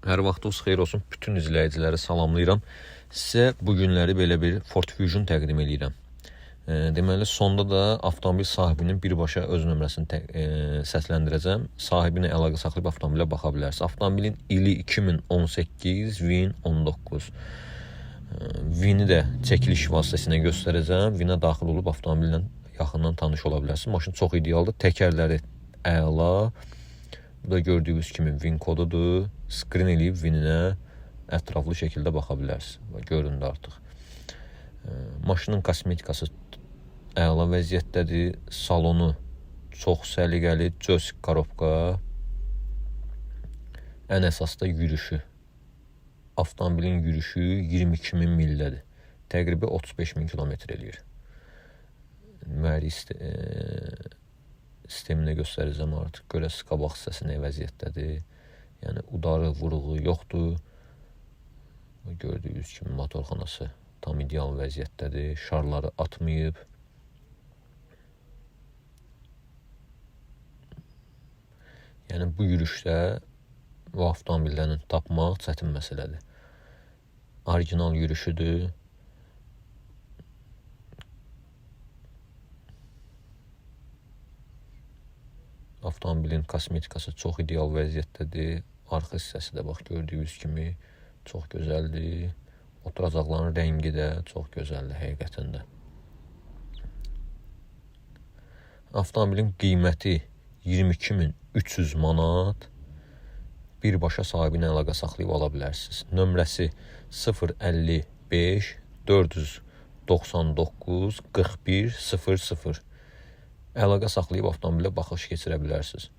Hər vaxtınız xeyir olsun. Bütün izləyiciləri salamlayıram. Sizə bu günləri belə bir Ford Fusion təqdim edirəm. Deməli, sonda da avtomobil sahibinin birbaşa öz nömrəsini səsləndirəcəm. Sahibi ilə əlaqə saxlayıb avtomobilə baxa bilərsiniz. Avtomobilin ili 2018 VIN 19. VIN-i də çəkiliş vasitəsilə göstərəcəm. VIN-ə daxil olub avtomobillə yaxından tanış ola bilərsiniz. Maşın çox idealdır. Təkərləri əla. Bu da gördüyünüz kimi VIN kodudur. Skrin eləyib VIN-inə ətraflı şəkildə baxa bilərsiniz. Göründü artıq. Maşının kosmetikası əla vəziyyətdədir. Salonu çox səliqəli, cös korobka. Ən əsas da yürüşü. Avtomobilin yürüşü 22.000 mildədir. Təqribi 35.000 kilometr eləyir. Mühərrik sisteminə göstərəcəm artıq. Görəsiz qabaq hissəsi nə vəziyyətdədir. Yəni udarı, vuruğu yoxdur. Gördüyünüz kimi motorxanası tam ideal vəziyyətdədir. Şarları atmayıb. Yəni bu yürüşdə bu avtomobillərini tapmaq çətin məsələdir. Orijinal yürüşüdür. Avtomobilin kosmetikası çox ideal vəziyyətdədir. Arxa hissəsi də bax gördüyünüz kimi çox gözəldir. Oturacaqların rəngi də çox gözəldir həqiqətən də. Avtomobilin qiyməti 22.300 manat. Birbaşa sahibinə əlaqə saxlayıb ala bilərsiniz. Nömrəsi 055 499 41 00. Əlaqə saxlayıb avtomobilə baxış keçirə bilərsiniz.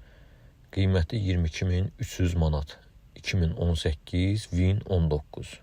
Qiyməti 22.300 manat. 2018 VIN 19.